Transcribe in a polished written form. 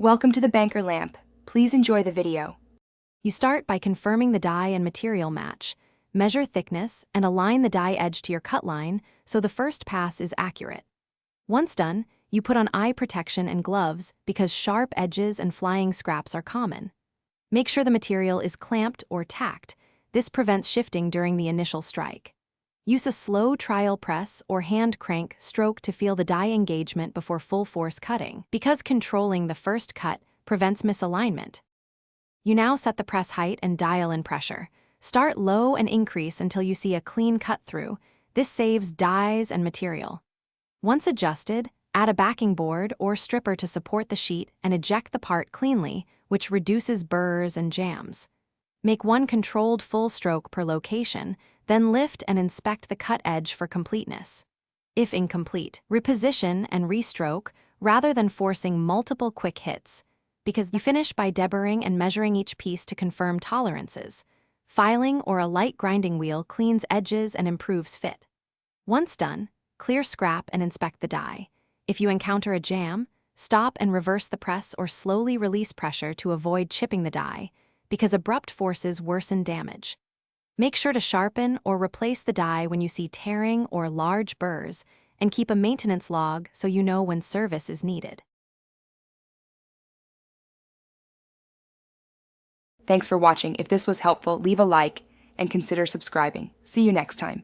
Welcome to the Banker Lamp. Please enjoy the video. You start by confirming the die and material match. Measure thickness and align the die edge to your cut line so the first pass is accurate. Once done, you put on eye protection and gloves because sharp edges and flying scraps are common. Make sure the material is clamped or tacked. This prevents shifting during the initial strike. Use a slow trial press or hand crank stroke to feel the die engagement before full force cutting, because controlling the first cut prevents misalignment. You now set the press height and dial in pressure. Start low and increase until you see a clean cut through. This saves dies and material. Once adjusted, add a backing board or stripper to support the sheet and eject the part cleanly, which reduces burrs and jams. Make one controlled full stroke per location, then lift and inspect the cut edge for completeness. If incomplete, reposition and restroke rather than forcing multiple quick hits, because you finish by deburring and measuring each piece to confirm tolerances. Filing or a light grinding wheel cleans edges and improves fit. Once done, clear scrap and inspect the die. If you encounter a jam, stop and reverse the press or slowly release pressure to avoid chipping the die, because abrupt forces worsen damage. Make sure to sharpen or replace the die when you see tearing or large burrs, and keep a maintenance log so you know when service is needed. Thanks for watching. If this was helpful, leave a like and consider subscribing. See you next time.